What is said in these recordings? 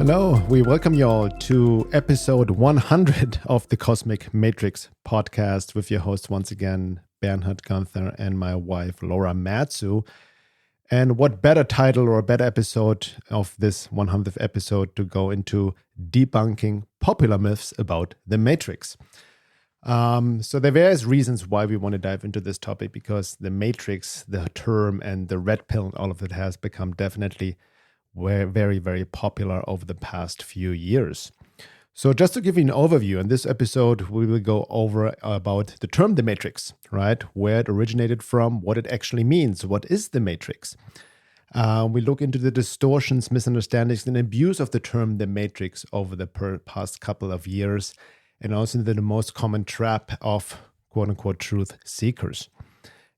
Hello, we welcome you all to episode 100 of the Cosmic Matrix podcast with your host once again, Bernhard and my wife, Laura Matsu. And what better title or better episode of this 100th episode to go into debunking popular myths about the Matrix. So there are various reasons why we want to dive into this topic, because the Matrix, the term and the red pill and all of it has become definitely very, very popular over the past few years. So just to give you an overview, in this episode, we will go over about the term the Matrix, right? Where it originated from, what it actually means, what is the Matrix. We look into the distortions, misunderstandings, and abuse of the term the Matrix over the past couple of years, and also into the most common trap of quote-unquote truth seekers.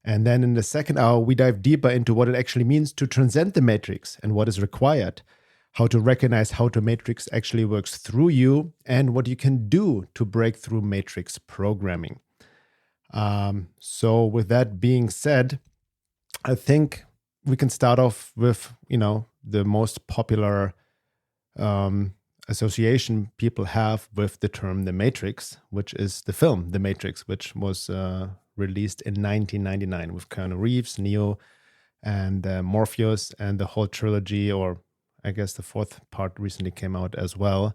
And then in the second hour, we dive deeper into what it actually means to transcend the Matrix and what is required, how to recognize how the Matrix actually works through you, and what you can do to break through Matrix programming. So with that being said, I think we can start off with, the most popular association people have with the term The Matrix, which is the film The Matrix, which was released in 1999 with Keanu Reeves, Neo, and Morpheus, and the whole trilogy, or I guess the fourth part recently came out as well,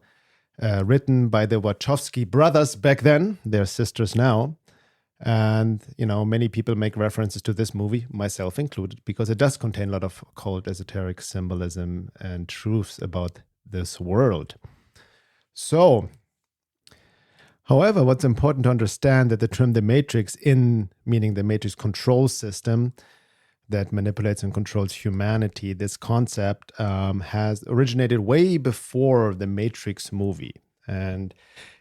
written by the Wachowski brothers back then. They're sisters now. And, many people make references to this movie, myself included, because it does contain a lot of occult, esoteric symbolism and truths about this world. So, however, what's important to understand that the term the Matrix, meaning the Matrix control system that manipulates and controls humanity, this concept has originated way before the Matrix movie. And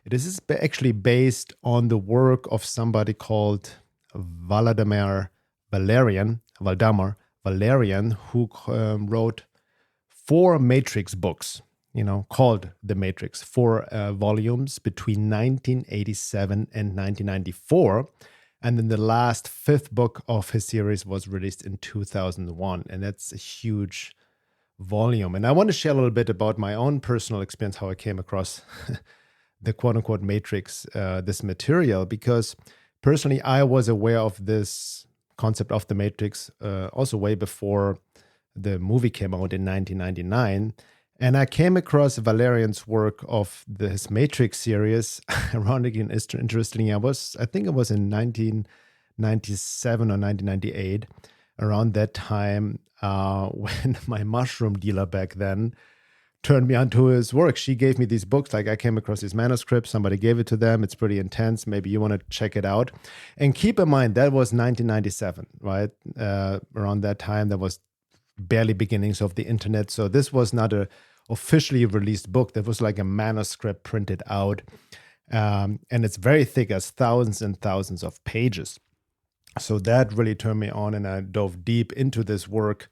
this is actually based on the work of somebody called Valdemar Valerian, who wrote 4 Matrix books, called The Matrix, 4 volumes between 1987 and 1994. And then the last 5th book of his series was released in 2001. And that's a huge volume. And I want to share a little bit about my own personal experience, how I came across the quote-unquote Matrix, this material, because personally, I was aware of this concept of the Matrix also way before the movie came out in 1999. And I came across Valerian's work of his Matrix series. Ironically and interestingly, I think it was in 1997 or 1998, around that time, when my mushroom dealer back then turned me onto his work. She gave me these books. Like, I came across these manuscripts. Somebody gave it to them. It's pretty intense. Maybe you want to check it out. And keep in mind, that was 1997, right? Around that time, there was barely beginnings of the internet. So this was not a officially released book. That was like a manuscript printed out. And it's very thick, as thousands and thousands of pages. So that really turned me on, and I dove deep into this work,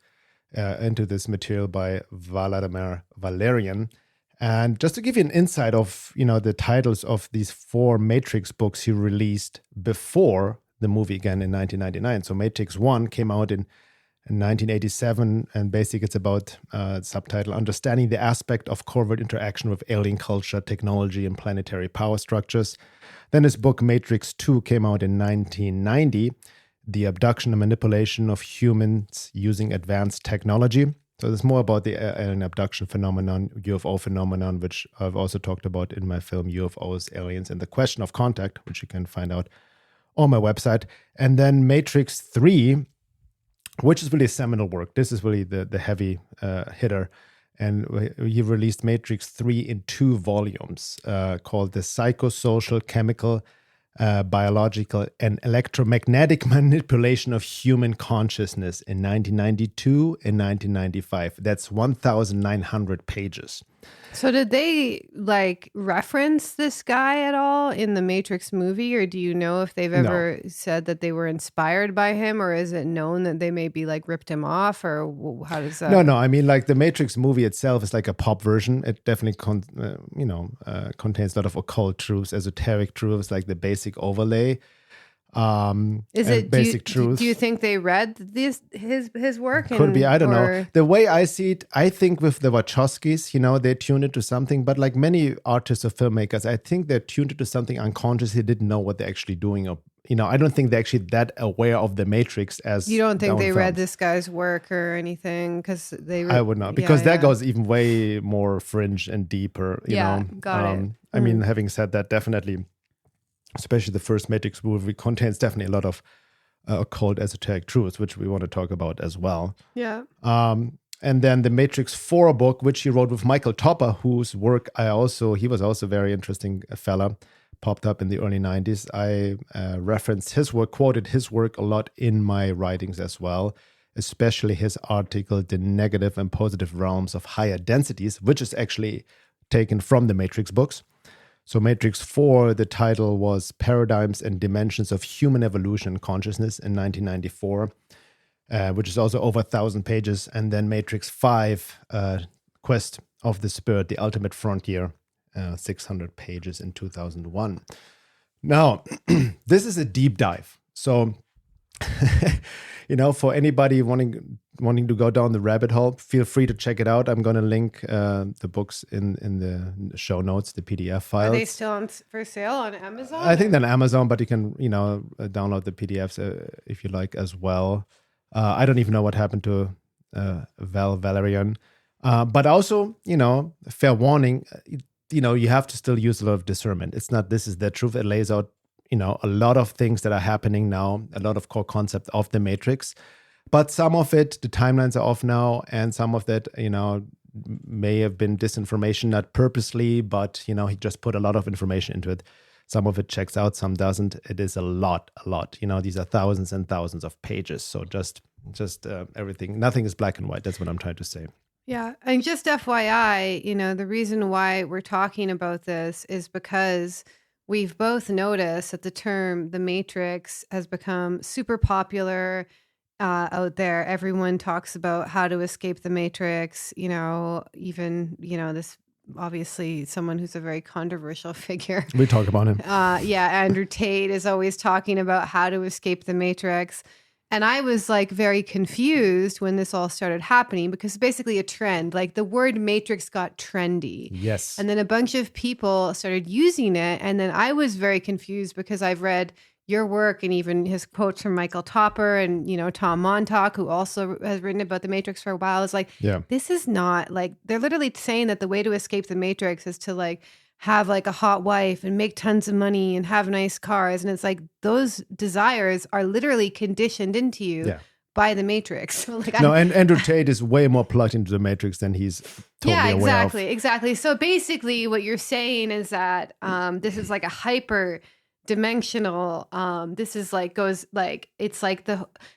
into this material by Valdemar Valerian. And just to give you an insight of, the titles of these 4 Matrix books he released before the movie, again in 1999. So Matrix 1 came out in 1987, and basically it's about subtitle Understanding the Aspect of Covert Interaction with Alien Culture, Technology, and Planetary Power Structures. Then his book Matrix 2 came out in 1990, The Abduction and Manipulation of Humans Using Advanced Technology. So it's more about the alien abduction phenomenon, UFO phenomenon, which I've also talked about in my film UFOs, Aliens, and the Question of Contact, which you can find out on my website. And then Matrix 3, which is really a seminal work. This is really the heavy hitter. And he released Matrix 3 in 2 volumes called The Psychosocial, Chemical, Biological, and Electromagnetic Manipulation of Human Consciousness in 1992 and 1995. That's 1,900 pages. So did they reference this guy at all in the Matrix movie, or do you know if they've ever said that they were inspired by him, or is it known that they maybe ripped him off, or how does that? No. I mean, the Matrix movie itself is like a pop version. It definitely contains a lot of occult truths, esoteric truths, like the basic overlay. Is and it basic truth. Do you think they read his work? Could be, I don't know. The way I see it, I think with the Wachowskis, they tuned into something. But like many artists or filmmakers, I think they're tuned into something unconsciously. They didn't know what they're actually doing. Or, I don't think they're actually that aware of the Matrix as you don't think they films. read this guy's work or anything because I would not, because that goes even way more fringe and deeper. Got it. I mean, having said that, definitely. Especially the first Matrix movie contains definitely a lot of occult esoteric truths, which we want to talk about as well. Yeah. And then the Matrix 4 book, which he wrote with Michael Topper, whose work he was also a very interesting fella, popped up in the early 90s. I referenced his work, quoted his work a lot in my writings as well, especially his article, The Negative and Positive Realms of Higher Densities, which is actually taken from the Matrix books. So Matrix 4, the title was Paradigms and Dimensions of Human Evolution and Consciousness in 1994, which is also over 1,000 pages. And then Matrix 5, Quest of the Spirit, The Ultimate Frontier, 600 pages in 2001. Now, this is a deep dive. So, for anybody wanting to go down the rabbit hole, feel free to check it out. I'm going to link the books in the show notes, the PDF files. Are they still for sale on Amazon? I think they're on Amazon, but you can, download the PDFs if you like as well. I don't even know what happened to Val Valerian. But also, fair warning, you have to still use a lot of discernment. It's not this is the truth. It lays out a lot of things that are happening now, a lot of core concepts of the Matrix. But some of it, the timelines are off now, and some of that, may have been disinformation, not purposely, but, he just put a lot of information into it. Some of it checks out, some doesn't. It is a lot. These are thousands and thousands of pages. So just everything, nothing is black and white. That's what I'm trying to say. Yeah. And just FYI, the reason why we're talking about this is because we've both noticed that the term The Matrix has become super popular out there. Everyone talks about how to escape the Matrix, even, this obviously someone who's a very controversial figure. We talk about him. Andrew Tate is always talking about how to escape the Matrix. And I was like very confused when this all started happening because it's basically a trend. Like the word Matrix got trendy. Yes. And then a bunch of people started using it. And then I was very confused because I've read your work and even his quotes from Michael Topper and, Tom Montauk, who also has written about the Matrix for a while, is like, This is not like, they're literally saying that the way to escape the Matrix is to like have like a hot wife and make tons of money and have nice cars. And it's like those desires are literally conditioned into you by the Matrix. So like, and Andrew Tate is way more plugged into the Matrix than he's totally aware of. Exactly. So basically what you're saying is that this is like a hyper dimensional, this is like goes like, it's like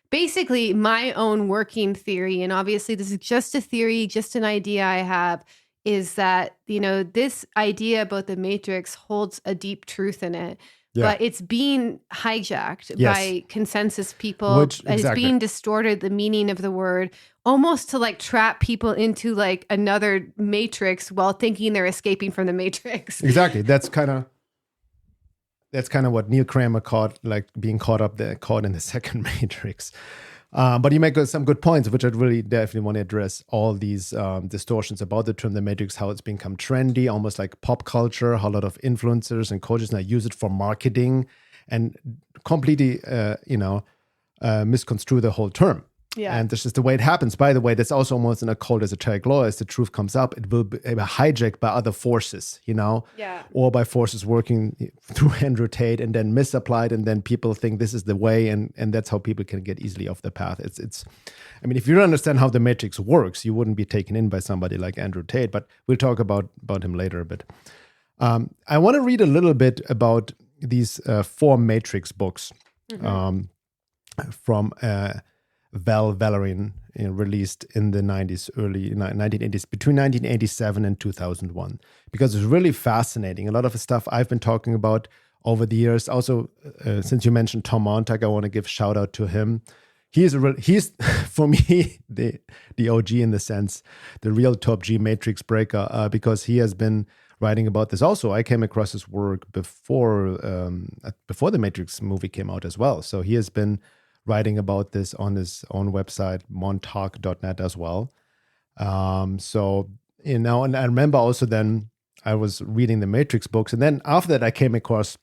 basically my own working theory. And obviously this is just a theory, just an idea I have, is that, this idea about the Matrix holds a deep truth in it, but it's being hijacked by consensus people. It's being distorted, the meaning of the word, almost to like trap people into like another Matrix while thinking they're escaping from the Matrix. Exactly. That's kind of what Neil Kramer being caught in the second Matrix. But you make some good points, which I'd really definitely want to address. All these distortions about the term The Matrix, how it's become trendy, almost like pop culture, how a lot of influencers and coaches now use it for marketing and completely, misconstrue the whole term. Yeah. And this is the way it happens. By the way, that's also almost an occult esoteric law. As the truth comes up, it will be hijacked by other forces, or by forces working through Andrew Tate and then misapplied. And then people think this is the way. And that's how people can get easily off the path. If you don't understand how the Matrix works, you wouldn't be taken in by somebody like Andrew Tate. But we'll talk about him later a bit. I want to read a little bit about these 4 Matrix books from Val Valerian, released in the 90s, early 1980s, between 1987 and 2001, because it's really fascinating. A lot of the stuff I've been talking about over the years. Also, since you mentioned Tom Montauk, I want to give a shout out to him. He's for me the OG in the sense, the real top G Matrix breaker, because he has been writing about this. Also, I came across his work before the Matrix movie came out as well. So he has been writing about this on his own website, montauk.net as well. So, and I remember also then I was reading the Matrix books, and then after that I came across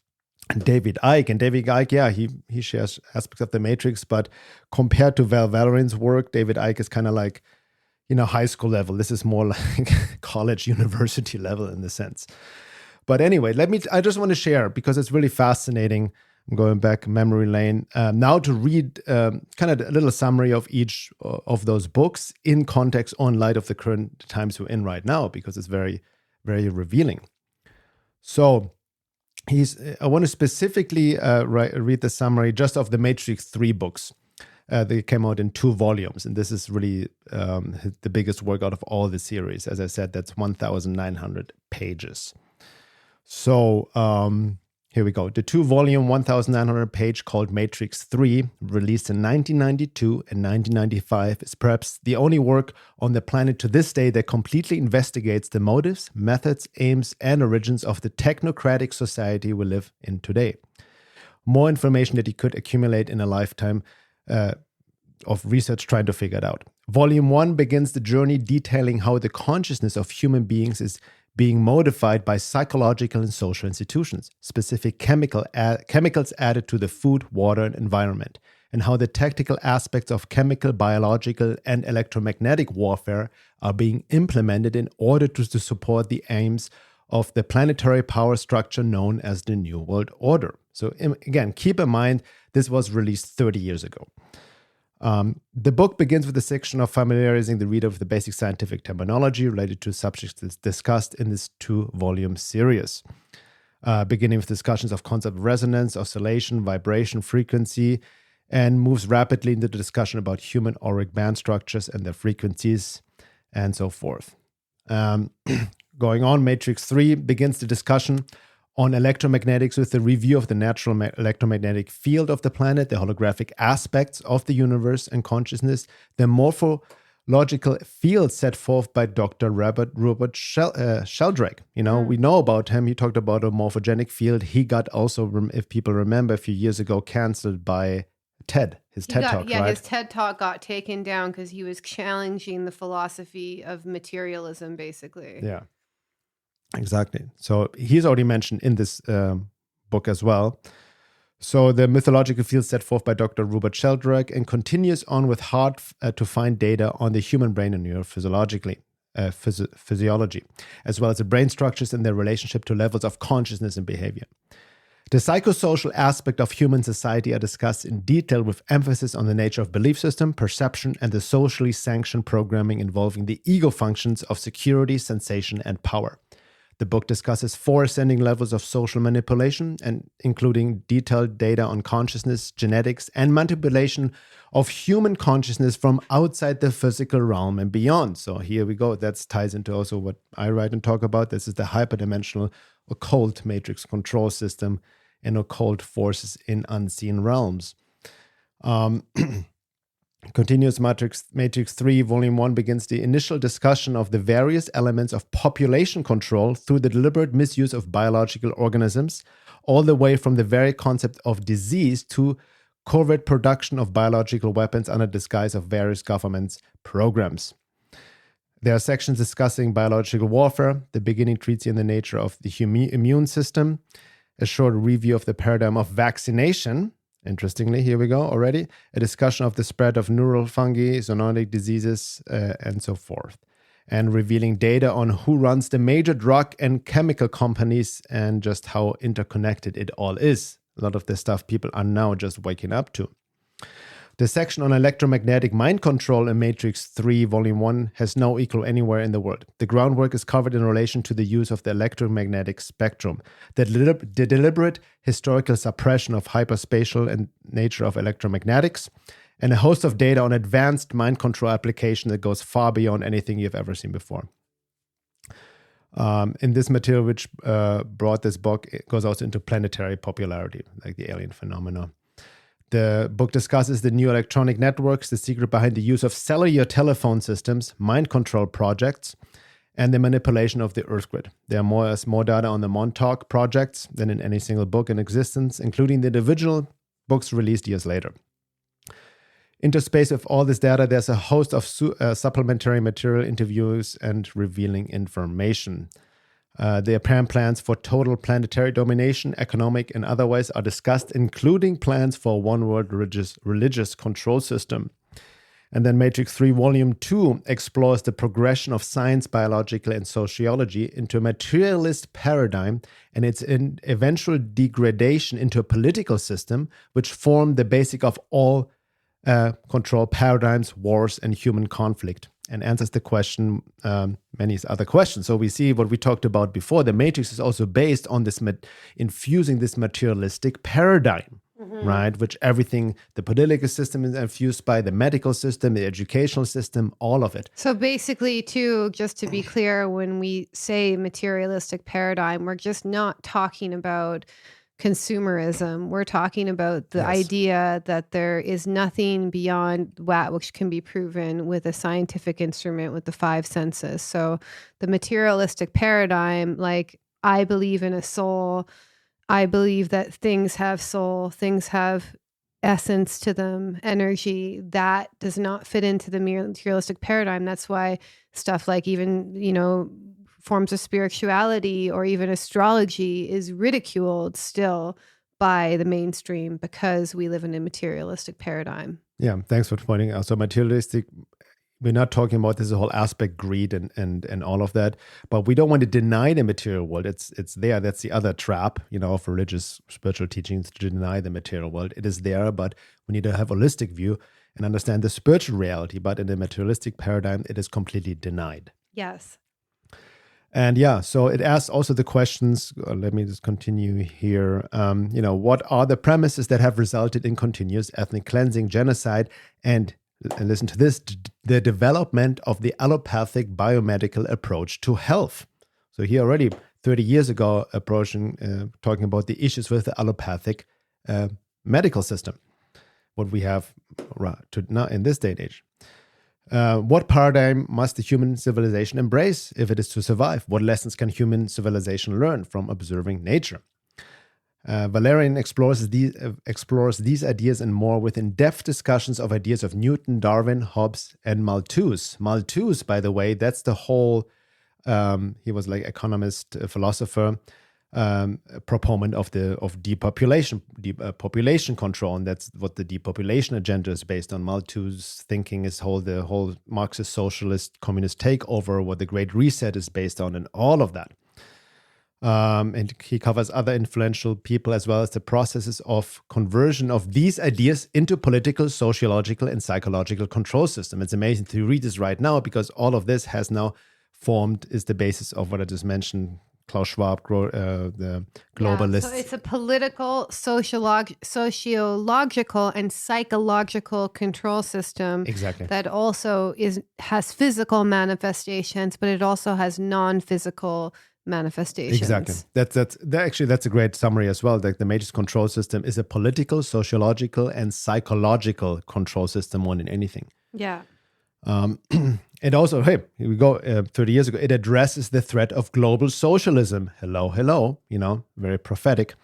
David Icke. And David Icke, yeah, he shares aspects of the Matrix, but compared to Val Valerin's work, David Icke is kind of like, high school level. This is more like college, university level in the sense. But anyway, I just want to share, because it's really fascinating. I'm going back memory lane now to read kind of a little summary of each of those books in context on light of the current times we're in right now, because it's very, very revealing. So I want to specifically read the summary just of the Matrix 3 books. They came out in 2 volumes, and this is really the biggest work out of all the series. As I said, that's 1,900 pages. So here we go. The 2-volume, 1,900 page called Matrix 3, released in 1992 and 1995, is perhaps the only work on the planet to this day that completely investigates the motives, methods, aims, and origins of the technocratic society we live in today. More information that he could accumulate in a lifetime of research trying to figure it out. Volume 1 begins the journey detailing how the consciousness of human beings is being modified by psychological and social institutions, specific chemicals added to the food, water, and environment, and how the tactical aspects of chemical, biological, and electromagnetic warfare are being implemented in order to support the aims of the planetary power structure known as the New World Order. So again, keep in mind, this was released 30 years ago. The book begins with a section of familiarizing the reader with the basic scientific terminology related to subjects discussed in this 2-volume series, beginning with discussions of concept of resonance, oscillation, vibration, frequency, and moves rapidly into the discussion about human auric band structures and their frequencies, and so forth. Going on, Matrix 3 begins the discussion on electromagnetics with the review of the natural electromagnetic field of the planet, the holographic aspects of the universe and consciousness, the morphological field set forth by Dr. Rupert Sheldrake. We know about him. He talked about a morphogenic field. He got also, if people remember, a few years ago, canceled by TED, his TED Talk, right? His TED Talk got taken down because he was challenging the philosophy of materialism, basically. Yeah. Exactly. So he's already mentioned in this book as well. So the mythological field set forth by Dr. Rupert Sheldrake and continues on with hard to find data on the human brain and neurophysiology, as well as the brain structures and their relationship to levels of consciousness and behavior. The psychosocial aspect of human society are discussed in detail with emphasis on the nature of belief system, perception, and the socially sanctioned programming involving the ego functions of security, sensation, and power. The book discusses 4 ascending levels of social manipulation, and including detailed data on consciousness, genetics, and manipulation of human consciousness from outside the physical realm and beyond. So here we go. That ties into also what I write and talk about. This is the hyperdimensional occult matrix control system and occult forces in unseen realms. Continuous Matrix 3, Volume 1 begins the initial discussion of the various elements of population control through the deliberate misuse of biological organisms, all the way from the very concept of disease to covert production of biological weapons under disguise of various governments' programs. There are sections discussing biological warfare. The beginning treats in the nature of the immune system, a short review of the paradigm of vaccination. Interestingly, here we go already, a discussion of the spread of neural fungi, zoonotic diseases, and so forth, and revealing data on who runs the major drug and chemical companies and just how interconnected it all is. A lot of the stuff people are now just waking up to. The section on electromagnetic mind control in Matrix 3, Volume 1 has no equal anywhere in the world. The groundwork is covered in relation to the use of the electromagnetic spectrum, the deliberate historical suppression of hyperspatial and nature of electromagnetics, and a host of data on advanced mind control application that goes far beyond anything you've ever seen before. In this material, which brought this book, it goes also into planetary popularity, like the alien phenomena. The book discusses the new electronic networks, the secret behind the use of cellular telephone systems, mind control projects, and the manipulation of the Earth grid. There are more data on the Montauk projects than in any single book in existence, including the individual books released years later. Interspace of all this data, there's a host of supplementary material, interviews, and revealing information. The apparent plans for total planetary domination, economic and otherwise, are discussed, including plans for a one-world religious control system. And then Matrix 3 Volume 2 explores the progression of science, biological, and sociology into a materialist paradigm and its eventual degradation into a political system, which form the basic of all control paradigms, wars, and human conflict, and answers the question, many other questions. So we see what we talked about before. The Matrix is also based on this infusing this materialistic paradigm, right? Which everything, the political system is infused by, the medical system, the educational system, all of it. So basically, too, just to be clear, when we say materialistic paradigm, we're just not talking about consumerism. We're talking about the idea that there is nothing beyond that which can be proven with a scientific instrument with the five senses. So the materialistic paradigm, like, I believe in a soul, I believe that things have soul, things have essence to them, energy, that does not fit into the materialistic paradigm. That's why stuff like even, forms of spirituality or even astrology is ridiculed still by the mainstream because we live in a materialistic paradigm. Yeah, thanks for pointing out. So materialistic, we're not talking about this whole aspect, greed and all of that, but we don't want to deny the material world. It's there. That's the other trap, of religious spiritual teachings, to deny the material world. It is there, but we need to have a holistic view and understand the spiritual reality. But in the materialistic paradigm, it is completely denied. Yes. And so it asks also the questions, let me just continue here. What are the premises that have resulted in continuous ethnic cleansing, genocide, and listen to this, the development of the allopathic biomedical approach to health? So here already 30 years ago, talking about the issues with the allopathic medical system, what we have now in this day and age. What paradigm must the human civilization embrace if it is to survive? What lessons can human civilization learn from observing nature? Valerian explores these ideas and more with in-depth discussions of ideas of Newton, Darwin, Hobbes, and Malthus. Malthus, by the way, that's the whole, he was like economist, philosopher, proponent of depopulation, population control, and that's what the depopulation agenda is based on. Malthus' thinking is the whole Marxist, socialist, communist takeover, what the Great Reset is based on, and all of that. And he covers other influential people as well as the processes of conversion of these ideas into political, sociological, and psychological control system. It's amazing to read this right now because all of this has now is the basis of what I just mentioned. Klaus Schwab, the globalist. So it's a political, sociological, and psychological control system. Exactly. That also has physical manifestations, but it also has non-physical manifestations. Exactly. That's a great summary as well. Like the Matrix control system is a political, sociological, and psychological control system more than anything. Yeah. And also, here we go, 30 years ago, it addresses the threat of global socialism. Hello, very prophetic.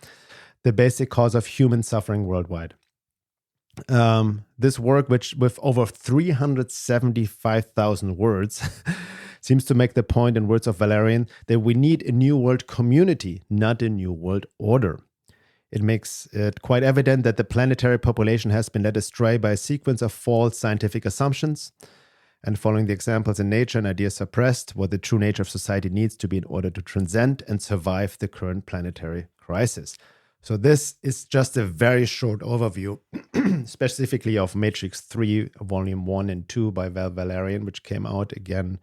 The basic cause of human suffering worldwide. This work, which with over 375,000 words, seems to make the point, in words of Valerian, that we need a new world community, not a new world order. It makes it quite evident that the planetary population has been led astray by a sequence of false scientific assumptions, and following the examples in nature and ideas suppressed, what the true nature of society needs to be in order to transcend and survive the current planetary crisis. So this is just a very short overview, specifically of Matrix 3, Volume 1 and 2 by Valerian, which came out again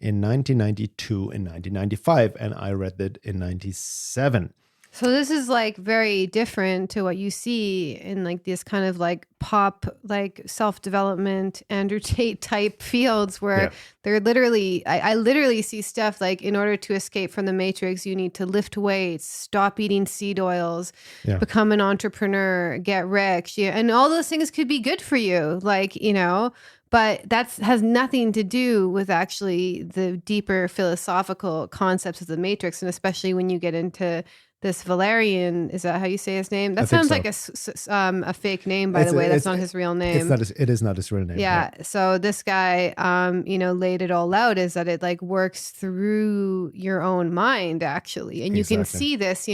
in 1992 and 1995, and I read it in 97. So this is like very different to what you see in like this kind of like pop, like self-development, Andrew Tate type fields where they're literally, I literally see stuff like, in order to escape from the Matrix, you need to lift weights, stop eating seed oils, become an entrepreneur, get rich. And all those things could be good for you. Like, But that has nothing to do with actually the deeper philosophical concepts of the Matrix. And especially when you get into this Valerian, is that how you say his name? That sounds like a fake name, by the way. That's not his real name. It is not his real name. Yeah. So this guy, laid it all out, is that it like works through your own mind, actually. And you can see this,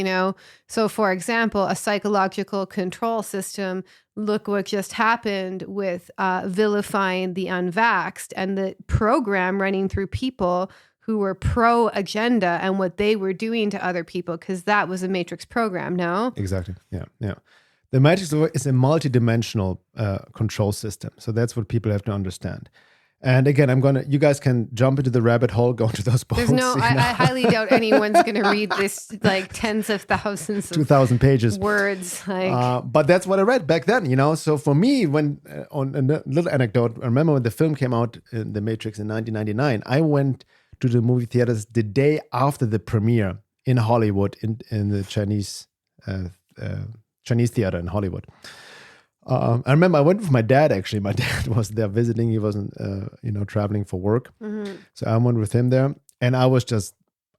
So for example, a psychological control system, look what just happened with vilifying the unvaxxed and the program running through people who were pro-agenda and what they were doing to other people, because that was a Matrix program, no? Exactly, yeah. The Matrix is a multidimensional control system. So that's what people have to understand. And again, you guys can jump into the rabbit hole, go into those books. I highly doubt anyone's going to read this, like tens of thousands of 2,000 pages words. But that's what I read back then, So for me, when on a little anecdote, I remember when the film came out, The Matrix in 1999, I went to the movie theaters the day after the premiere in Hollywood, in the Chinese theater in Hollywood. I remember I went with my dad, actually. My dad was there visiting. He wasn't, traveling for work. Mm-hmm. So I went with him there. And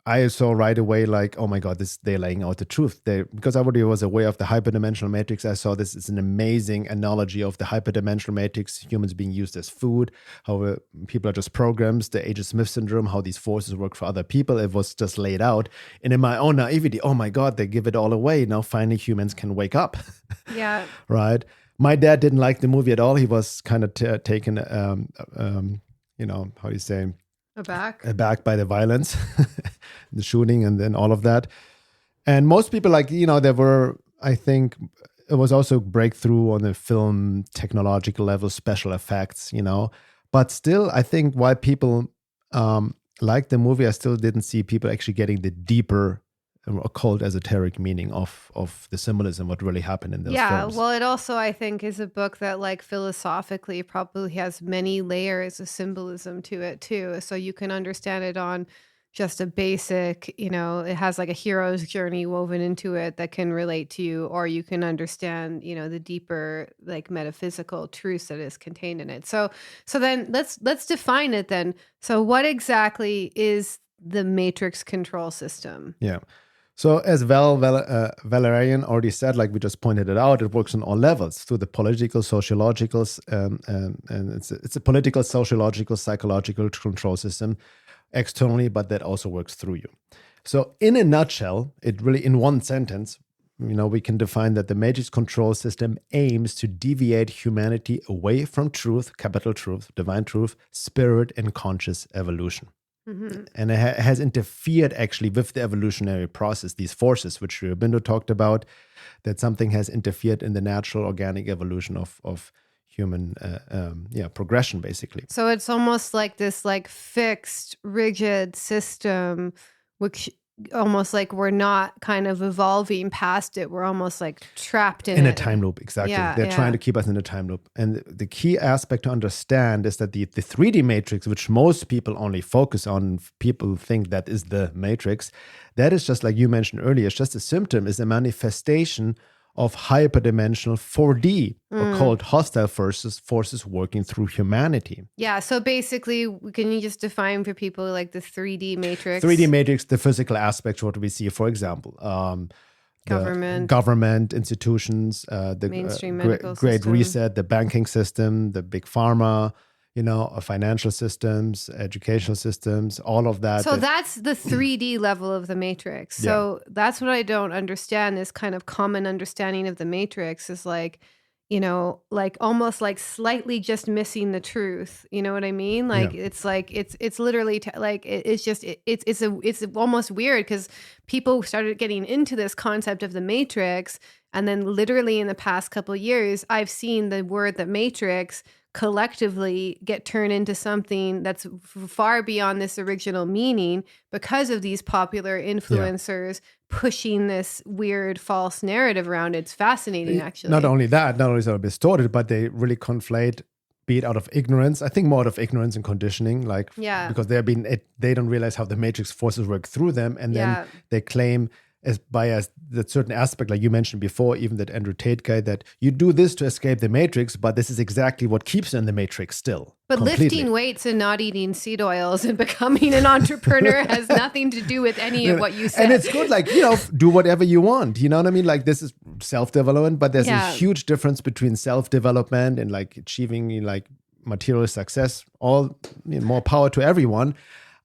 I saw right away, like, oh my God, they're laying out the truth. Because I already was aware of the hyperdimensional matrix. I saw this as an amazing analogy of the hyperdimensional matrix, humans being used as food, how people are just programs, the Agent Smith syndrome, how these forces work for other people. It was just laid out. And in my own naivety, oh my God, they give it all away. Now finally humans can wake up. Yeah. Right? My dad didn't like the movie at all. He was kind of taken, how do you say? Aback by the violence, the shooting, and then all of that. And most people, there were, I think, it was also a breakthrough on the film technological level, special effects, But still, I think why people liked the movie, I still didn't see people actually getting the deeper occult esoteric meaning of the symbolism, what really happened in those films. Well, it also, I think, is a book that philosophically probably has many layers of symbolism to it too. So you can understand it on just a basic, it has a hero's journey woven into it that can relate to you, or you can understand, the deeper metaphysical truths that is contained in it. So then let's define it then. So what exactly is the Matrix control system? Yeah. So as Valerian already said, like we just pointed it out, it works on all levels through the political, sociological, and it's a political, sociological, psychological control system externally, but that also works through you. So in a nutshell, it really, in one sentence, we can define that the Matrix control system aims to deviate humanity away from truth, capital truth, divine truth, spirit, and conscious evolution. Mm-hmm. And it has interfered actually with the evolutionary process, these forces which Aurobindo talked about, that something has interfered in the natural organic evolution of human progression, basically. So it's almost like this fixed, rigid system, which almost we're not kind of evolving past it. We're almost trapped in a time loop. Exactly. Yeah, they're trying to keep us in a time loop. And the key aspect to understand is that the 3D matrix, which most people only focus on, people think that is the matrix, that is just like you mentioned earlier, it's just a symptom, is a manifestation of hyperdimensional 4D occult hostile forces working through humanity. Yeah, so basically, can you just define for people the 3D matrix? 3D matrix, the physical aspects, what we see, for example, government institutions, the mainstream medical Great system. Reset, the banking system, the big pharma, financial systems, educational systems, all of that. So that's the 3D level of the matrix. So that's what I don't understand. This kind of common understanding of the matrix is almost slightly just missing the truth. You know what I mean? It's it's literally it's almost weird because people started getting into this concept of the matrix, and then literally in the past couple of years, I've seen the word the matrix collectively get turned into something that's far beyond this original meaning because of these popular influencers pushing this weird false narrative around it. It's fascinating, actually. Not only is it distorted, but they really conflate, be it out of ignorance, I think more out of ignorance and conditioning, because they don't realize how the matrix forces work through them, and then they claim that certain aspect, like you mentioned before, even that Andrew Tate guy, that you do this to escape the matrix, but this is exactly what keeps you in the matrix still. But completely. Lifting weights and not eating seed oils and becoming an entrepreneur has nothing to do with any of what you said. And it's good, like, do whatever you want. You know what I mean? Like, this is self-development, but there's a huge difference between self-development and like achieving like material success, all more power to everyone,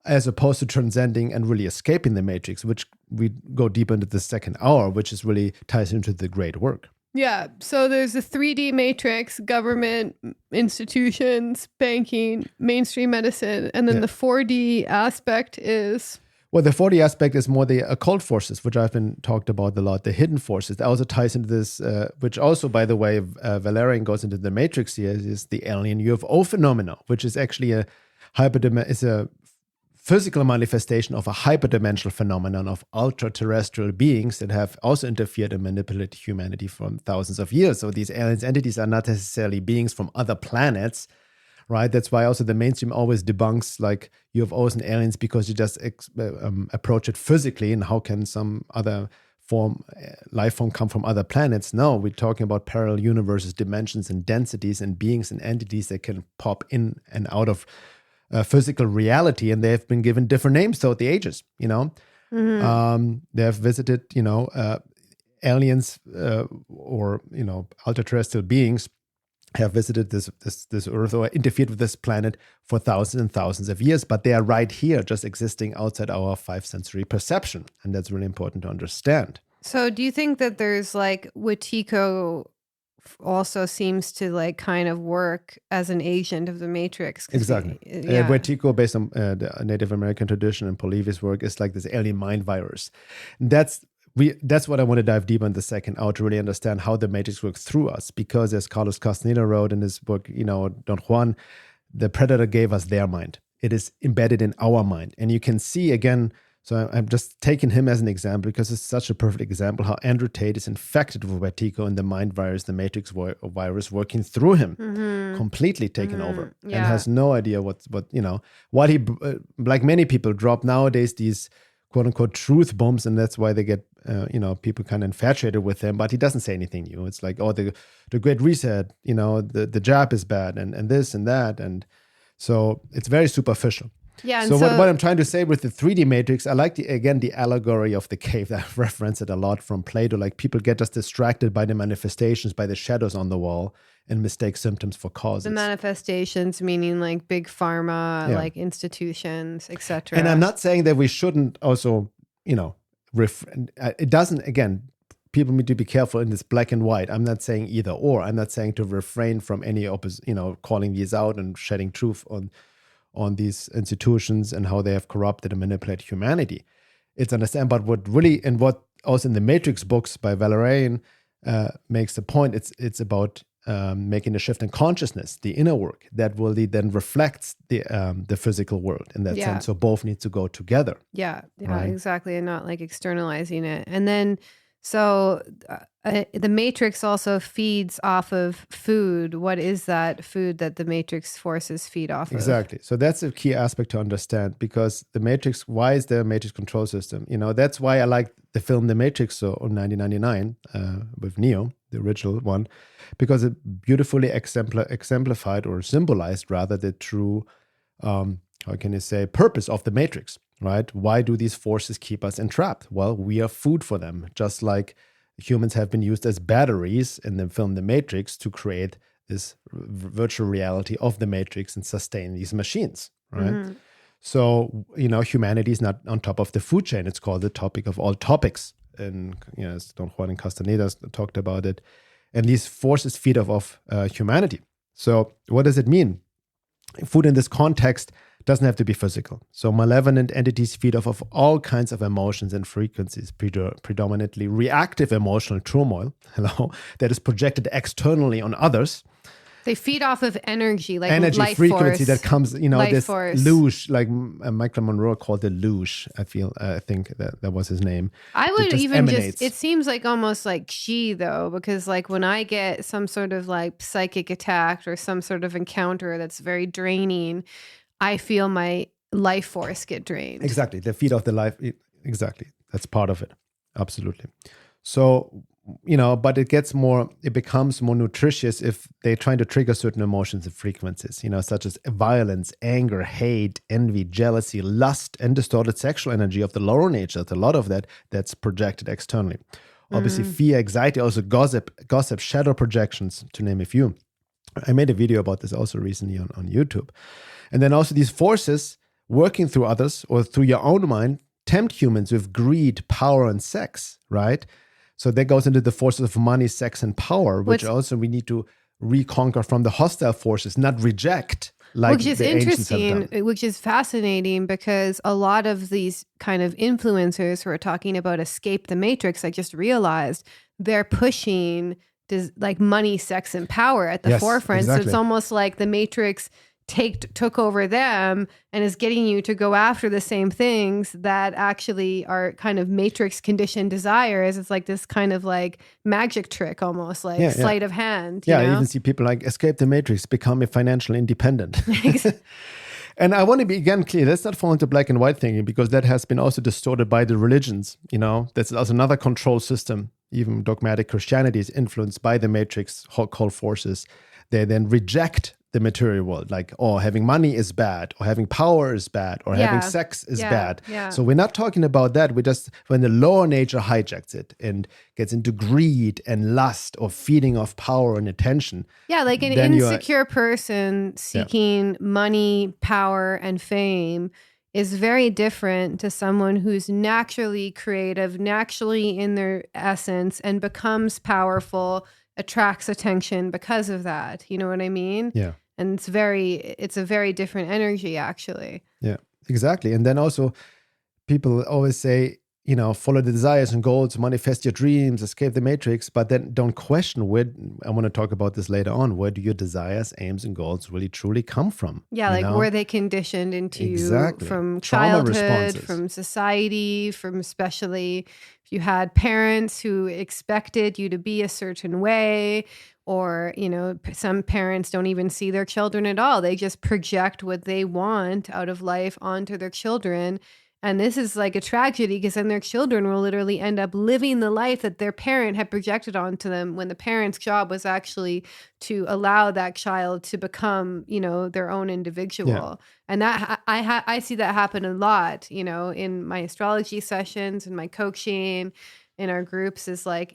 as opposed to transcending and really escaping the matrix, which we go deeper into the second hour, which is really ties into the great work. Yeah. So there's the 3D matrix, government, institutions, banking, mainstream medicine. And then the 4D aspect is... Well, the 4D aspect is more the occult forces, which I've been talked about a lot, the hidden forces. That also ties into this, which also, by the way, Valerian goes into the matrix here, is the alien UFO phenomena, which is actually a physical manifestation of a hyperdimensional phenomenon of ultra-terrestrial beings that have also interfered and manipulated humanity for thousands of years. So these aliens entities are not necessarily beings from other planets, right? That's why also the mainstream always debunks like UFOs and aliens, because you just approach it physically, and how can some other life form come from other planets? No, we're talking about parallel universes, dimensions, and densities, and beings and entities that can pop in and out of physical reality, and they have been given different names throughout the ages. They have visited, aliens or ultra-terrestrial beings have visited this Earth or interfered with this planet for thousands and thousands of years, but they are right here, just existing outside our five sensory perception, and that's really important to understand. So, do you think that there's like Wetiko also seems to like kind of work as an agent of the matrix? Exactly. Wetiko, based on the Native American tradition and Polivi's work, is like this alien mind virus. That's what I want to dive deeper in the second hour, to really understand how the matrix works through us. Because as Carlos Castaneda wrote in his book, Don Juan, the predator gave us their mind. It is embedded in our mind. And you can see again, so I'm just taking him as an example because it's such a perfect example how Andrew Tate is infected with Wetiko and the mind virus, the matrix virus working through him, completely taken over, and has no idea what he, like many people, drop nowadays these quote unquote truth bombs, and that's why they get people kind of infatuated with him. But he doesn't say anything new. It's like, oh, the Great Reset, the jab is bad, and this and that, and so it's very superficial. Yeah. So what I'm trying to say with the 3D matrix, I like the allegory of the cave. That I've referenced it a lot from Plato. Like, people get just distracted by the manifestations, by the shadows on the wall, and mistake symptoms for causes. The manifestations meaning like big pharma, like institutions, etc. And I'm not saying that we shouldn't also, it doesn't, again, people need to be careful in this black and white. I'm not saying either or. I'm not saying to refrain from any calling these out and shedding truth on these institutions and how they have corrupted and manipulated humanity. It's understand, but what really, and what also in the Matrix books by Valerian makes the point, it's about making a shift in consciousness, the inner work that will then reflects the physical world in that sense. So both need to go together. Yeah, right? Exactly, and not like externalizing it. And then so the matrix also feeds off of food. What is that food that the matrix forces feed off of? Exactly. So that's a key aspect to understand, because the matrix, why is there a matrix control system? That's why I like the film The Matrix so in 1999 with Neo, the original one, because it beautifully exemplified or symbolized rather the true, purpose of the matrix. Right? Why do these forces keep us entrapped? Well, we are food for them, just like humans have been used as batteries in the film The Matrix to create this virtual reality of the Matrix and sustain these machines, right? Mm-hmm. So, humanity is not on top of the food chain. It's called the topic of all topics. And, as Don Juan and Castaneda talked about it. And these forces feed off humanity. So what does it mean? Food in this context doesn't have to be physical. So malevolent entities feed off of all kinds of emotions and frequencies, predominantly reactive emotional turmoil, that is projected externally on others. They feed off of energy, like energy life frequency force. That comes, this force. loosh, like Michael Monroe called it loosh. I think that was his name. I would even it seems like almost like chi though, because like when I get some sort of like psychic attack or some sort of encounter that's very draining, I feel my life force get drained. Exactly. They feed off the life. Exactly. That's part of it. Absolutely. So, but it becomes more nutritious if they're trying to trigger certain emotions and frequencies, such as violence, anger, hate, envy, jealousy, lust, and distorted sexual energy of the lower nature. A lot of that's projected externally. Obviously, fear, anxiety, also gossip, shadow projections, to name a few. I made a video about this also recently on YouTube. And then also these forces working through others or through your own mind tempt humans with greed, power, and sex, right? So that goes into the forces of money, sex, and power, which also we need to reconquer from the hostile forces, not reject. Which is interesting, which is fascinating, because a lot of these kind of influencers who are talking about escape the matrix, I just realized they're pushing like money, sex, and power at the forefront. Exactly. So it's almost like the matrix took over them and is getting you to go after the same things that actually are kind of matrix conditioned desires. It's like this kind of like magic trick, almost like sleight of hand. I even see people like escape the matrix, become a financially independent. And I want to be again clear, let's not fall into black and white thinking, because that has been also distorted by the religions. That's also another control system. Even dogmatic Christianity is influenced by the matrix called forces. They then reject the material world, like, having money is bad, or having power is bad, or having sex is bad. So we're not talking about that. We just, when the lower nature hijacks it and gets into greed and lust or feeding off power and attention. Yeah, like an insecure person seeking money, power, and fame is very different to someone who's naturally creative, naturally in their essence, and becomes powerful, attracts attention because of that. You know what I mean? Yeah. And it's a very different energy, actually. Yeah, exactly. And then also people always say, follow the desires and goals, manifest your dreams, escape the matrix, but then don't question I want to talk about this later on, where do your desires, aims, and goals really truly come from? Yeah, were they conditioned into you from childhood, from society, from especially if you had parents who expected you to be a certain way, or, some parents don't even see their children at all. They just project what they want out of life onto their children. And this is like a tragedy, because then their children will literally end up living the life that their parent had projected onto them, when the parent's job was actually to allow that child to become, their own individual. Yeah. And that I see that happen a lot, in my astrology sessions and my coaching, in our groups, is like,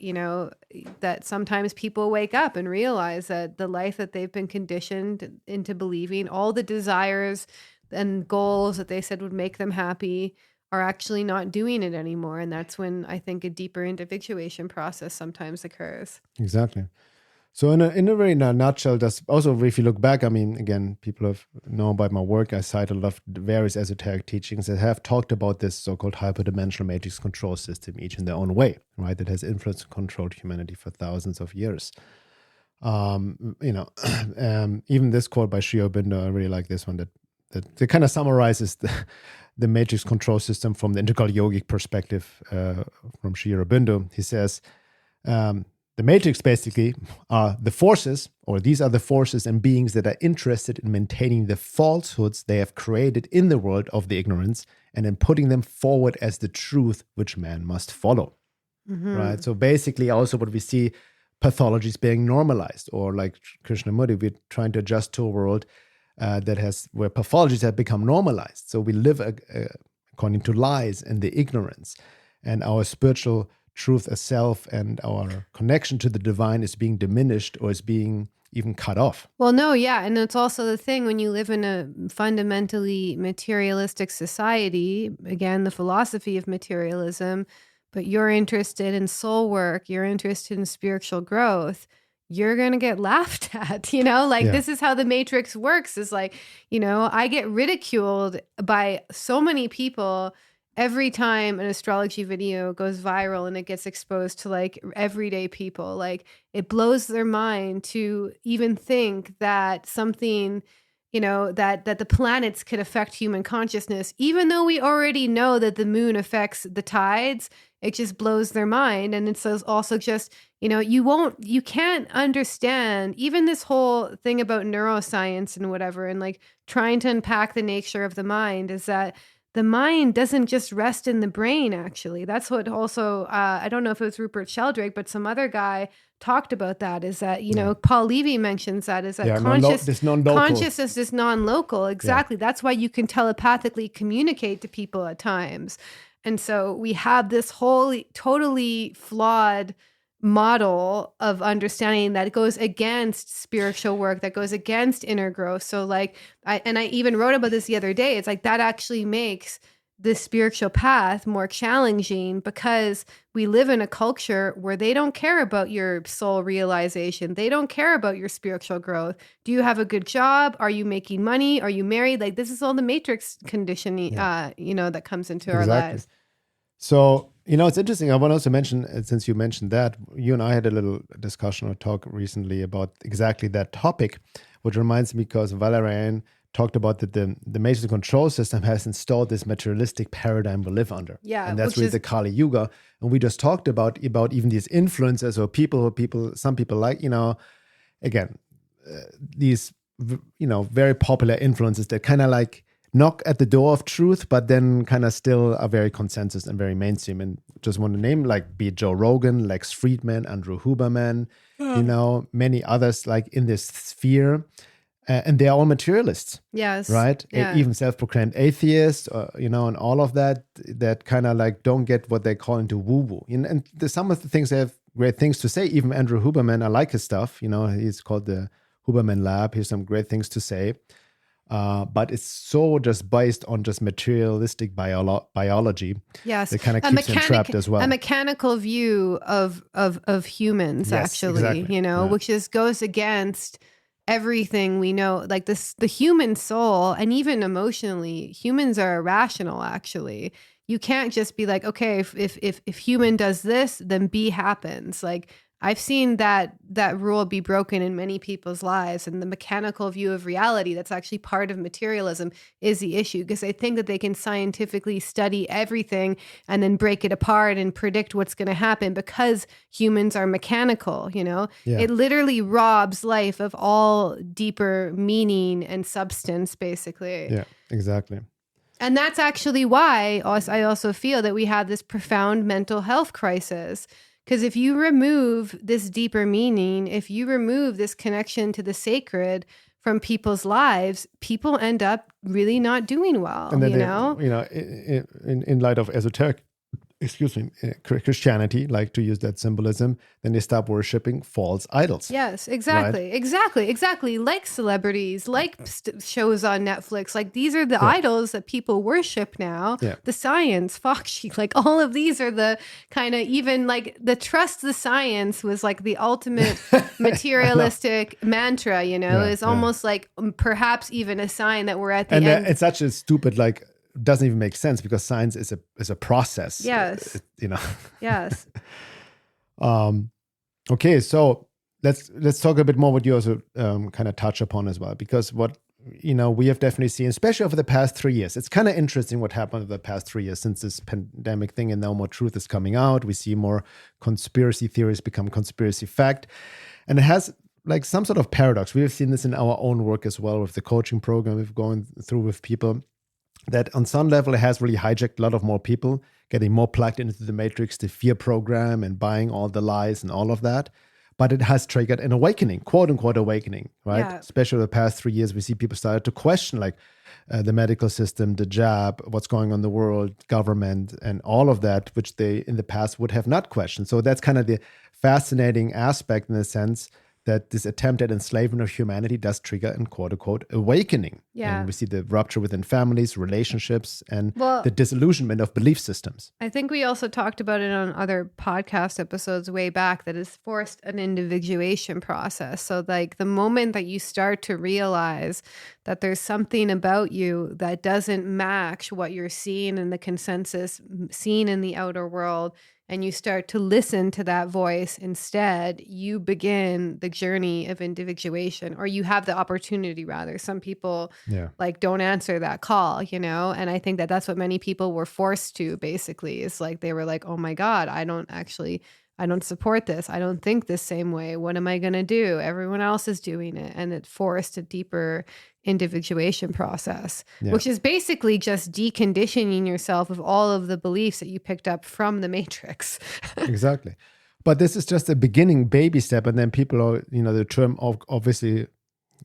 that sometimes people wake up and realize that the life that they've been conditioned into believing, all the desires and goals that they said would make them happy, are actually not doing it anymore. And that's when I think a deeper individuation process sometimes occurs. Exactly. So in a very nutshell, that's also, if you look back, I mean, again, people have known about my work. I cite a lot of various esoteric teachings that have talked about this so-called hyperdimensional matrix control system, each in their own way, right? That has influenced and controlled humanity for thousands of years. Even this quote by Sri Aurobindo, I really like this one, that kind of summarizes the matrix control system from the integral yogic perspective from Sri Aurobindo. He says, the matrix basically are the forces, or these are the forces and beings that are interested in maintaining the falsehoods they have created in the world of the ignorance, and in putting them forward as the truth which man must follow. Mm-hmm. Right? So basically also what we see, pathologies being normalized, or like Krishnamurti, we're trying to adjust to a world where pathologies have become normalized. So we live according to lies and the ignorance, and our spiritual truth as self and our connection to the divine is being diminished, or is being even cut off. Well, no, yeah. And it's also the thing, when you live in a fundamentally materialistic society, again, the philosophy of materialism, but you're interested in soul work, you're interested in spiritual growth, you're going to get laughed at, This is how the matrix works, is like, I get ridiculed by so many people every time an astrology video goes viral and it gets exposed to like everyday people. Like, it blows their mind to even think that something, that the planets could affect human consciousness, even though we already know that the moon affects the tides. It just blows their mind. And it's also just, you can't understand even this whole thing about neuroscience and whatever, and like trying to unpack the nature of the mind, is that the mind doesn't just rest in the brain, actually. That's what also, I don't know if it was Rupert Sheldrake, but some other guy talked about that, is that, Paul Levy mentions that, is that consciousness is non-local. Exactly. That's why you can telepathically communicate to people at times. And so we have this whole totally flawed model of understanding that goes against spiritual work, that goes against inner growth. So like, I even wrote about this the other day. It's like that actually makes the spiritual path more challenging, because we live in a culture where they don't care about your soul realization. They don't care about your spiritual growth. Do you have a good job? Are you making money? Are you married? Like, this is all the matrix conditioning, that comes into our lives. So, it's interesting. I want to also mention, since you mentioned that, you and I had a little discussion or talk recently about exactly that topic, which reminds me, because Valerian talked about that the matrix control system has installed this materialistic paradigm we live under. Yeah. And that's really the Kali Yuga. And we just talked about even these influencers or some people like, again, these, very popular influencers that kind of like knock at the door of truth, but then kind of still are very consensus and very mainstream. And just want to name, like, be it Joe Rogan, Lex Friedman, Andrew Huberman, many others like in this sphere. And they're all materialists. Yes. Right? Yeah. Even self-proclaimed atheists, and all of that kind of like don't get what they call into woo-woo. And some of the things, they have great things to say. Even Andrew Huberman, I like his stuff. He's called the Huberman Lab. He has some great things to say. But it's so just based on just materialistic biology. Yes. That kind of keeps them trapped as well. A mechanical view of humans, yes, actually, exactly. which goes against everything we know. Like the human soul, and even emotionally, humans are irrational, actually. You can't just be like, okay, if human does this, then B happens. Like, I've seen that rule be broken in many people's lives, and the mechanical view of reality that's actually part of materialism is the issue, because they think that they can scientifically study everything and then break it apart and predict what's going to happen, because humans are mechanical, Yeah. It literally robs life of all deeper meaning and substance, basically. Yeah, exactly. And that's actually why I also feel that we have this profound mental health crisis. Because if you remove this deeper meaning, if you remove this connection to the sacred from people's lives, people end up really not doing well. And then in light of esoteric, Christianity, like to use that symbolism, then they stop worshiping false idols. Yes, exactly, right? exactly. Like celebrities, like shows on Netflix, like these are the idols that people worship now. Yeah. The science, Fauci, like all of these are the kind of, even like the trust the science was like the ultimate materialistic mantra, is almost like perhaps even a sign that we're at the end. It's such a stupid, like, doesn't even make sense, because science is a process. Yes. Yes. Okay, so let's talk a bit more what you also kind of touch upon as well, because what we have definitely seen, especially over the past 3 years, it's kind of interesting what happened over the past 3 years since this pandemic thing, and now more truth is coming out. We see more conspiracy theories become conspiracy fact, and it has like some sort of paradox. We've seen this in our own work as well with the coaching program we've gone through with people, that on some level it has really hijacked a lot of more people, getting more plugged into the matrix, the fear program, and buying all the lies and all of that. But it has triggered an awakening, quote unquote awakening, right? Yeah. Especially the past 3 years, we see people started to question like the medical system, the jab, what's going on in the world, government, and all of that, which they in the past would have not questioned. So that's kind of the fascinating aspect, in the sense that this attempt at enslavement of humanity does trigger an quote unquote awakening. Yeah. And we see the rupture within families, relationships, and the disillusionment of belief systems. I think we also talked about it on other podcast episodes way back, that has forced an individuation process. So like the moment that you start to realize that there's something about you that doesn't match what you're seeing in the consensus, seen in the outer world, and you start to listen to that voice instead, you begin the journey of individuation, or you have the opportunity, rather. Some people like don't answer that call, and I think that that's what many people were forced to, basically, is like they were like, oh my God, I don't actually I don't support this. I don't think this same way. What am I going to do? Everyone else is doing it. And it forced a deeper individuation process, which is basically just deconditioning yourself of all of the beliefs that you picked up from the Matrix. Exactly. But this is just a beginning baby step. And then people are, the term of obviously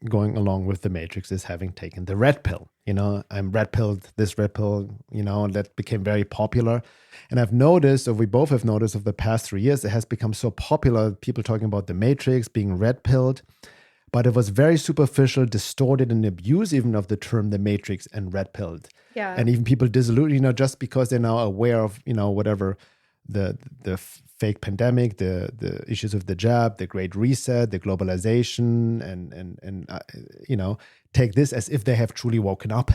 going along with the Matrix is having taken the red pill. I'm red pilled, this red pill, that became very popular. And I've noticed, or we both have noticed over the past 3 years, it has become so popular, people talking about the Matrix, being red pilled. But it was very superficial, distorted, and abuse even of the term the Matrix and red pilled. Yeah. And even people disillusioned, just because they're now aware of, whatever the fake pandemic, the issues of the jab, the Great Reset, the globalization, and take this as if they have truly woken up,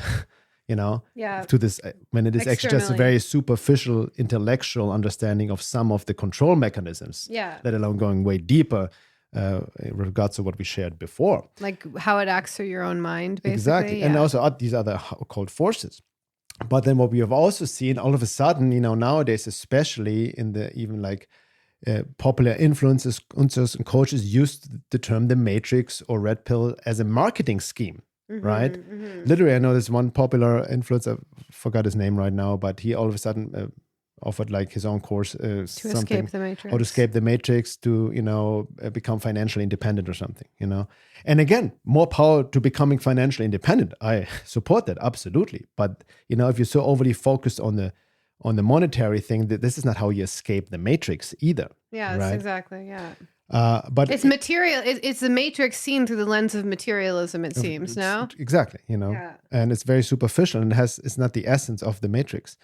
to this, when it is actually just a very superficial intellectual understanding of some of the control mechanisms, let alone going way deeper in regards to what we shared before. Like how it acts through your own mind, basically. Exactly. And also these other occult forces. But then what we have also seen all of a sudden, nowadays, especially in the even like popular influencers and coaches use the term the Matrix or red pill as a marketing scheme, right? Mm-hmm. Literally, I know this one popular influencer, I forgot his name right now, but he all of a sudden offered like his own course, to escape the Matrix. How to escape the Matrix, to become financially independent or something, And again, more power to becoming financially independent. I support that absolutely. But if you're so overly focused on the monetary thing, that this is not how you escape the Matrix either. Yeah, right? Exactly. Yeah. But it's material. It's the Matrix seen through the lens of materialism. It seems no. Exactly. And it's very superficial, and it's not the essence of the Matrix.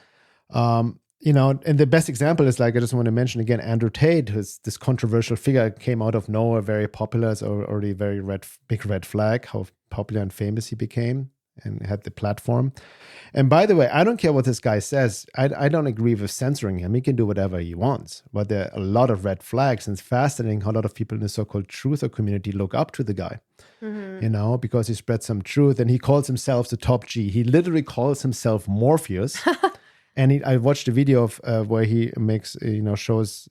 And the best example is, like, I just want to mention again, Andrew Tate, who's this controversial figure, came out of nowhere, very popular. It's already very big red flag, how popular and famous he became and had the platform. And by the way, I don't care what this guy says. I don't agree with censoring him. He can do whatever he wants. But there are a lot of red flags. And it's fascinating how a lot of people in the so-called truther community look up to the guy, because he spread some truth. And he calls himself the top G. He literally calls himself Morpheus. And I watched a video of where he makes, shows,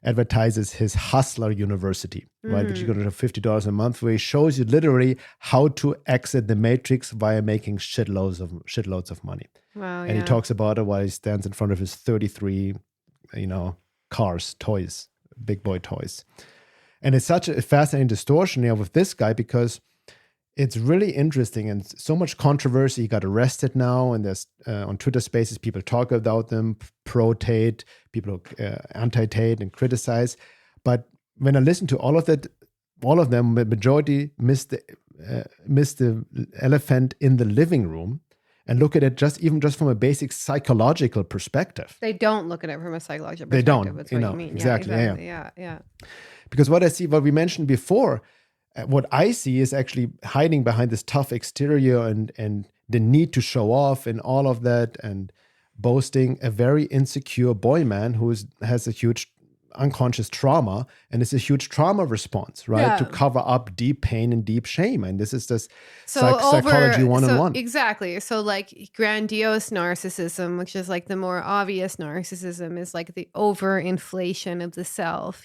advertises his Hustler University, right? Which you go to $50 a month, where he shows you literally how to exit the Matrix via making shitloads of money. Wow, and he talks about it while he stands in front of his 33, cars, toys, big boy toys. And it's such a fascinating distortion with this guy, because it's really interesting and so much controversy. He got arrested now, and there's on Twitter Spaces, people talk about them, pro-Tate, people anti-Tate and criticize. But when I listen to all of them, the majority miss the elephant in the living room and look at it just from a basic psychological perspective. They don't look at it from a psychological perspective. They don't. That's what you mean. Exactly. Yeah. Because what we mentioned before, what I see is actually hiding behind this tough exterior and the need to show off and all of that, and boasting a very insecure boy man who has a huge unconscious trauma, and it's a huge trauma response, right? To cover up deep pain and deep shame. And this is this psychology one-on-one. Exactly. So like grandiose narcissism, which is like the more obvious narcissism, is like the overinflation of the self,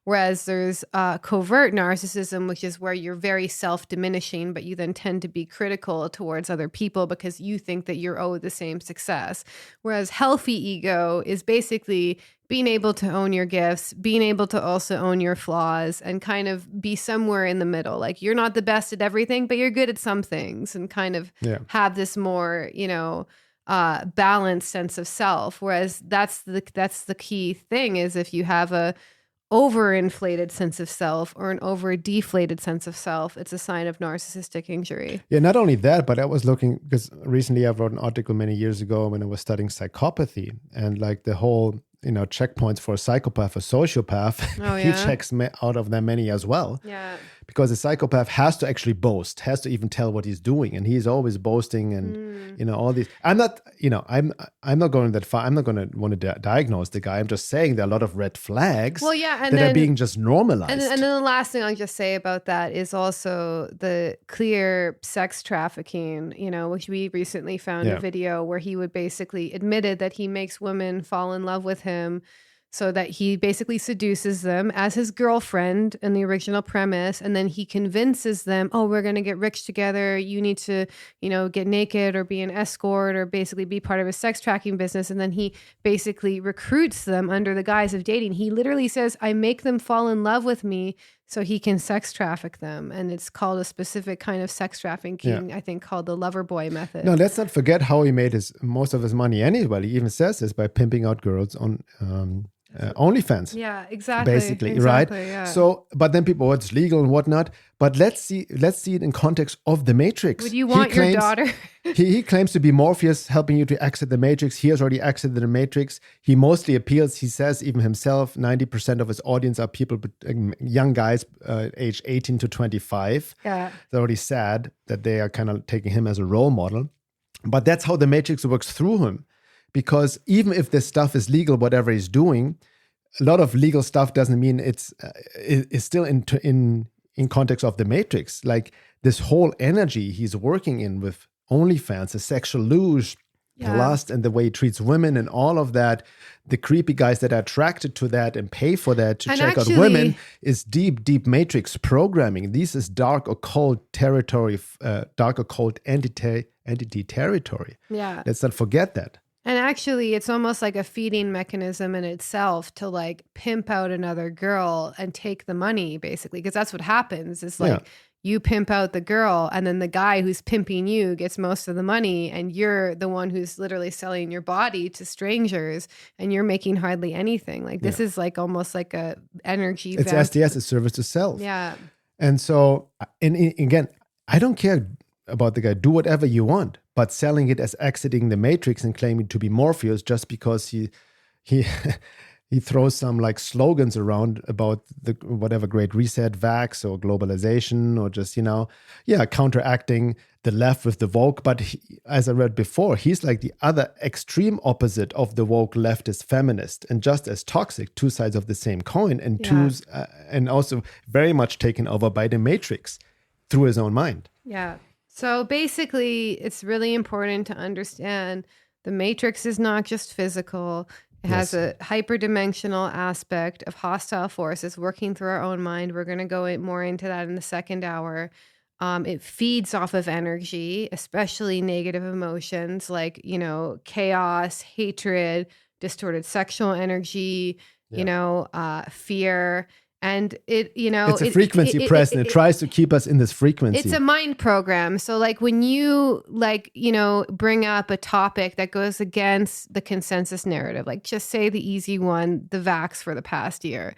Whereas there's covert narcissism, which is where you're very self-diminishing, but you then tend to be critical towards other people because you think that you're owed the same success. Whereas healthy ego is basically being able to own your gifts, being able to also own your flaws, and kind of be somewhere in the middle. Like, you're not the best at everything, but you're good at some things, and kind of have this more, balanced sense of self. Whereas that's the key thing, is if you have a overinflated sense of self or an over deflated sense of self, it's a sign of narcissistic injury. Yeah, not only that, but I was looking, because recently I wrote an article many years ago when I was studying psychopathy, and like the whole, checkpoints for a psychopath or sociopath, he checks out of them many as well. Yeah. Because a psychopath has to actually boast, has to even tell what he's doing, and he's always boasting, and all these. I'm not going that far. I'm not going to want to diagnose the guy. I'm just saying there are a lot of red flags. Well, yeah, and that then, are being just normalized. And then the last thing I'll just say about that is also the clear sex trafficking. Which we recently found a video where he would basically admitted that he makes women fall in love with him so that he basically seduces them as his girlfriend in the original premise. And then he convinces them, oh, we're going to get rich together. You need to, get naked or be an escort or basically be part of a sex trafficking business. And then he basically recruits them under the guise of dating. He literally says, I make them fall in love with me so he can sex traffic them. And it's called a specific kind of sex trafficking, I think, called the lover boy method. No, let's not forget how he made most of his money anyway. He even says this by pimping out girls on OnlyFans. Yeah, exactly. Basically, right? Yeah. So, but then people, it's legal and whatnot. But let's see it in context of the Matrix. Would you want your daughter? he claims to be Morpheus, helping you to exit the Matrix. He has already exited the Matrix. He mostly appeals. He says even himself, 90% of his audience are people, young guys, age 18 to 25. Yeah, they're already sad that they are kind of taking him as a role model. But that's how the Matrix works through him. Because even if this stuff is legal, whatever he's doing, a lot of legal stuff doesn't mean it's still in context of the Matrix. Like this whole energy he's working in with OnlyFans, the sexual luge, the lust, and the way he treats women and all of that, the creepy guys that are attracted to that and pay for that to check out women is deep, deep Matrix programming. This is dark occult territory, dark occult entity territory. Yeah. Let's not forget that. And actually, it's almost like a feeding mechanism in itself to like pimp out another girl and take the money, basically, because that's what happens. It's like you pimp out the girl, and then the guy who's pimping you gets most of the money, and you're the one who's literally selling your body to strangers, and you're making hardly anything. Like this is like almost like a energy. It's SDS, a service to self. Yeah. And so, and again, I don't care about the guy. Do whatever you want. But selling it as exiting the Matrix and claiming to be Morpheus just because he throws some like slogans around about the whatever Great Reset, Vax, or globalization, or just counteracting the left with the woke. But as I read before, he's like the other extreme opposite of the woke leftist feminist, and just as toxic, two sides of the same coin, and and also very much taken over by the Matrix through his own mind. Yeah. So basically, it's really important to understand the Matrix is not just physical. It has a hyperdimensional aspect of hostile forces working through our own mind. We're going to go more into that in the second hour. It feeds off of energy, especially negative emotions like, chaos, hatred, distorted sexual energy, fear. And it's a frequency press, and it tries to keep us in this frequency. It's a mind program. So like when you bring up a topic that goes against the consensus narrative, like just say the easy one, the vax for the past year,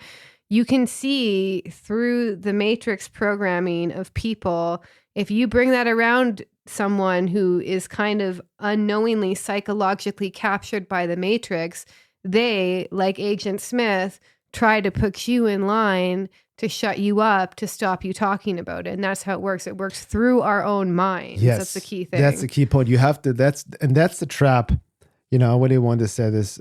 you can see through the Matrix programming of people, if you bring that around someone who is kind of unknowingly psychologically captured by the Matrix, they, like Agent Smith, try to put you in line to shut you up, to stop you talking about it. And that's how it works. It works through our own minds. Yes, that's the key thing. That's the key point. You have to, that's the trap. What do you want to say this?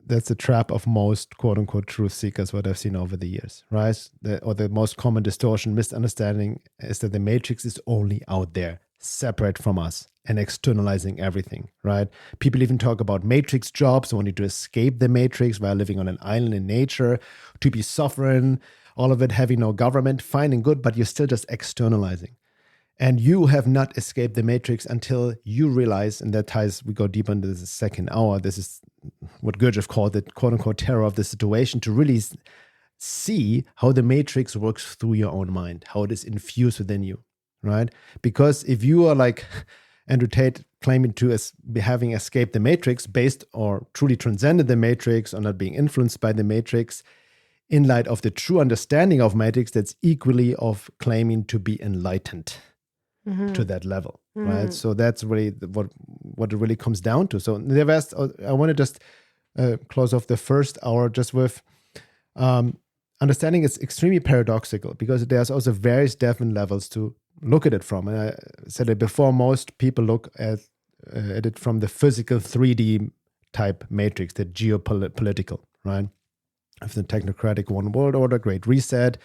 That's the trap of most quote unquote truth seekers, what I've seen over the years, right? The most common distortion, misunderstanding is that the Matrix is only out there, separate from us, and externalizing everything, right? People even talk about Matrix jobs, wanting to escape the Matrix while living on an island in nature, to be sovereign, all of it having no government, fine and good, but you're still just externalizing. And you have not escaped the Matrix until you realize, and that ties, we go deeper into the second hour, this is what Gurdjieff called the quote-unquote terror of the situation, to really see how the Matrix works through your own mind, how it is infused within you, right? Because if you are like Andrew Tate claiming to be having escaped the Matrix based or truly transcended the Matrix or not being influenced by the Matrix, in light of the true understanding of Matrix, that's equally of claiming to be enlightened to that level, right? So that's really what it really comes down to. So the rest, I want to just close off the first hour just with understanding it's extremely paradoxical, because there's also various different levels to look at it from. And I said it before, most people look at it from the physical 3D type matrix, the geopolitical, right? Of the technocratic one world order, Great Reset,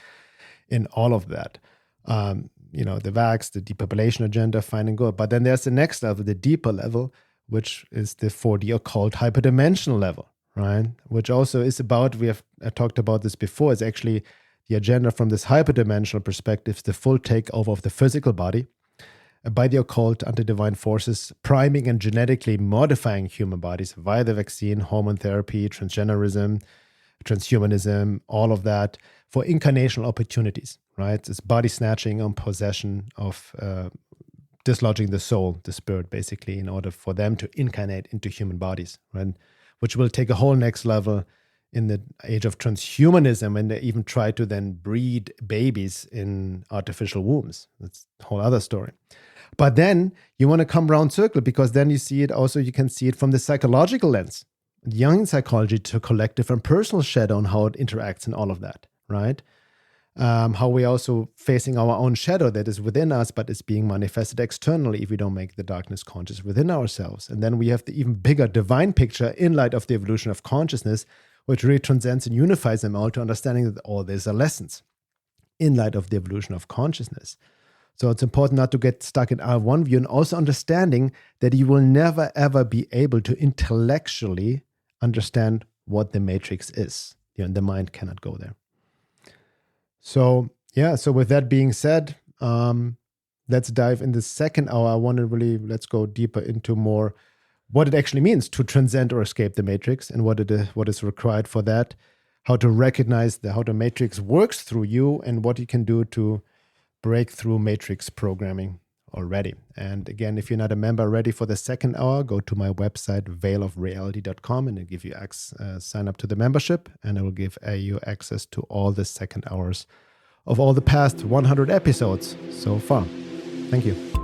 in all of that. The vax, the depopulation agenda, fine and good. But then there's the next level, the deeper level, which is the 4D occult hyperdimensional level, right? Which also is about, we have talked about this before, it's actually the agenda from this hyperdimensional perspective, the full takeover of the physical body by the occult anti-divine forces, priming and genetically modifying human bodies via the vaccine, hormone therapy, transgenderism, transhumanism, all of that for incarnational opportunities, right? It's body snatching and possession of dislodging the soul, the spirit, basically, in order for them to incarnate into human bodies, right? Which will take a whole next level in the age of transhumanism, and they even try to then breed babies in artificial wombs. That's a whole other story. But then you want to come round circle, because then you see it also, you can see it from the psychological lens. Jungian psychology to collective and personal shadow and how it interacts and all of that, right? How we're also facing our own shadow that is within us, but is being manifested externally if we don't make the darkness conscious within ourselves. And then we have the even bigger divine picture in light of the evolution of consciousness, which really transcends and unifies them all to understanding that all these are lessons in light of the evolution of consciousness. So it's important not to get stuck in our one view, and also understanding that you will never, ever be able to intellectually understand what the matrix is. The mind cannot go there. So, so with that being said, let's dive in the second hour. I want to let's go deeper into more what it actually means to transcend or escape the matrix, and what is required for that, how to recognize how the matrix works through you, and what you can do to break through matrix programming already. And again, if you're not a member ready for the second hour, go to my website, veilofreality.com, and it'll give you sign up to the membership, and it will give you access to all the second hours of all the past 100 episodes so far. Thank you.